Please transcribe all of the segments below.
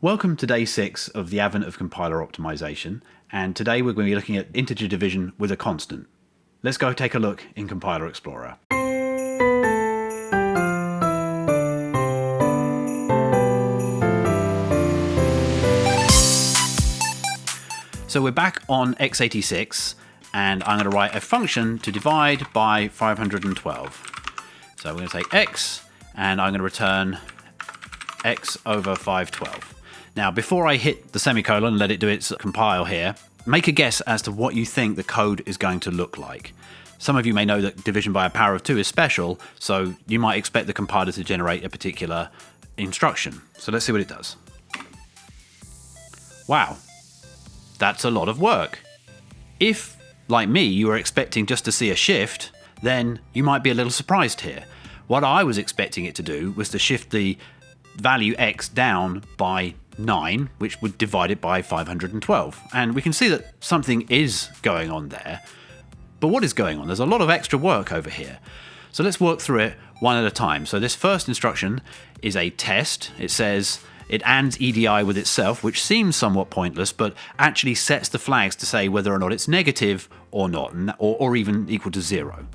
Welcome to day 6 of the advent of compiler optimization, and today we're going to be looking at integer division with a constant. Let's go take a look in Compiler Explorer. So we're back on x86, and I'm going to write a function to divide by 512. So we're going to take x, and I'm going to return x over 512. Now, before I hit the semicolon and let it do its compile here, make a guess as to what you think the code is going to look like. Some of you may know that division by a power of 2 is special, so you might expect the compiler to generate a particular instruction. So let's see what it does. Wow, that's a lot of work. If, like me, you were expecting just to see a shift, then you might be a little surprised here. What I was expecting it to do was to shift the value x down by 9, which would divide it by 512. And we can see that something is going on there. But what is going on? There's a lot of extra work over here. So let's work through it one at a time. So this first instruction is a test. It says it ANDs EDI with itself, which seems somewhat pointless, but actually sets the flags to say whether or not it's negative or not, or even equal to 0.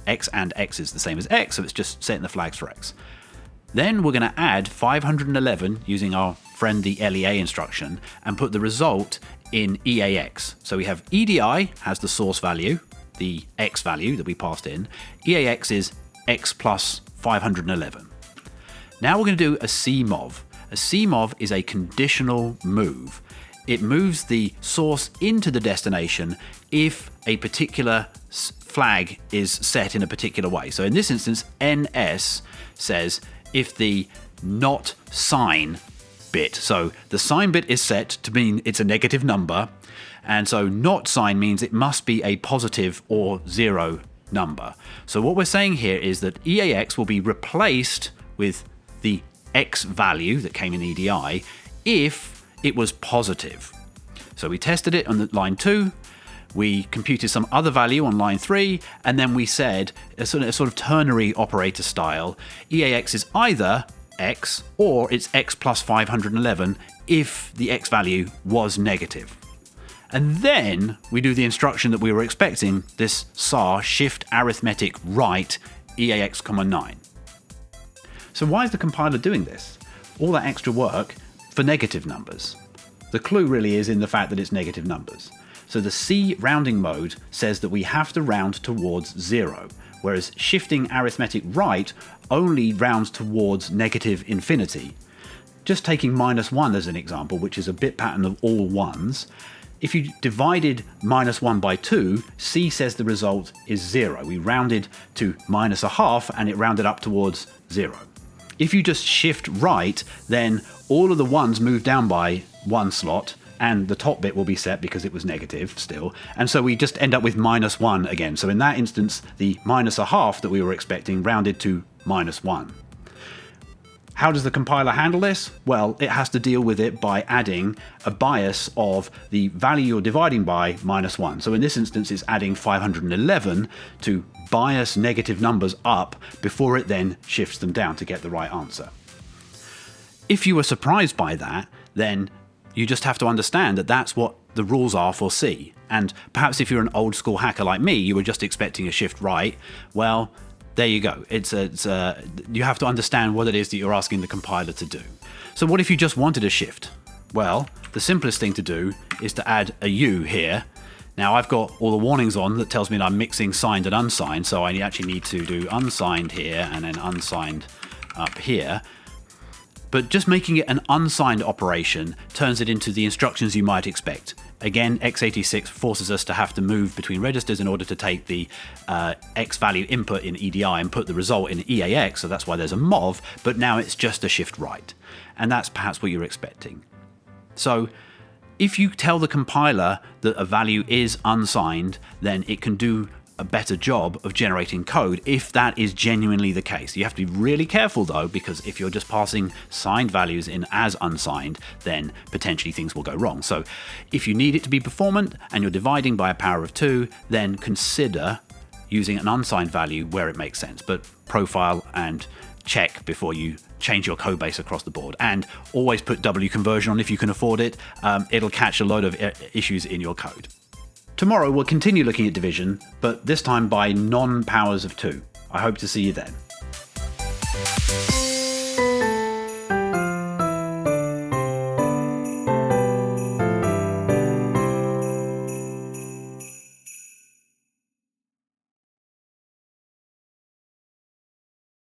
X and x is the same as x, so it's just setting the flags for x. Then we're going to add 511 using our friendly LEA instruction and put the result in EAX. So we have EDI has the source value, the x value that we passed in. EAX is x plus 511. Now we're going to do a CMOV. A CMOV is a conditional move. It moves the source into the destination if a particular flag is set in a particular way. So in this instance, NS says if the not sign bit, so the sign bit is set to mean it's a negative number, and so not sign means it must be a positive or 0 number. So what we're saying here is that EAX will be replaced with the X value that came in EDI if it was positive. So we tested it on line 2, we computed some other value on line 3, and then we said, a sort of ternary operator style, EAX is either x or it's x plus 511 if the x value was negative. And then we do the instruction that we were expecting, this SAR shift arithmetic right EAX, 9. So why is the compiler doing this? All that extra work for negative numbers. The clue really is in the fact that it's negative numbers. So the C rounding mode says that we have to round towards 0, whereas shifting arithmetic right only rounds towards negative infinity. Just taking -1 as an example, which is a bit pattern of all ones, if you divided -1 by 2, C says the result is 0. We rounded to -1/2 and it rounded up towards 0. If you just shift right, then all of the ones move down by 1 slot, and the top bit will be set because it was negative still, and so we just end up with -1 again. So in that instance, the -1/2 that we were expecting rounded to -1. How does the compiler handle this? Well, it has to deal with it by adding a bias of the value you're dividing by -1. So in this instance, it's adding 511 to bias negative numbers up before it then shifts them down to get the right answer. If you were surprised by that, then you just have to understand that that's what the rules are for C. And perhaps if you're an old school hacker like me, you were just expecting a shift right. Well, there you go. You have to understand what it is that you're asking the compiler to do. So what if you just wanted a shift? Well, the simplest thing to do is to add a U here. Now I've got all the warnings on that tells me that I'm mixing signed and unsigned, so I actually need to do unsigned here and then unsigned up here. But just making it an unsigned operation turns it into the instructions you might expect. Again, x86 forces us to have to move between registers in order to take the X value input in EDI and put the result in EAX, so that's why there's a MOV, but now it's just a shift right. And that's perhaps what you're expecting. So if you tell the compiler that a value is unsigned, then it can do a better job of generating code if that is genuinely the case. You have to be really careful though, because if you're just passing signed values in as unsigned, then potentially things will go wrong. So if you need it to be performant and you're dividing by a power of 2, then consider using an unsigned value where it makes sense, but profile and check before you change your code base across the board. And always put W conversion on if you can afford it. It'll catch a load of issues in your code. Tomorrow we'll continue looking at division, but this time by non-powers of 2. I hope to see you then.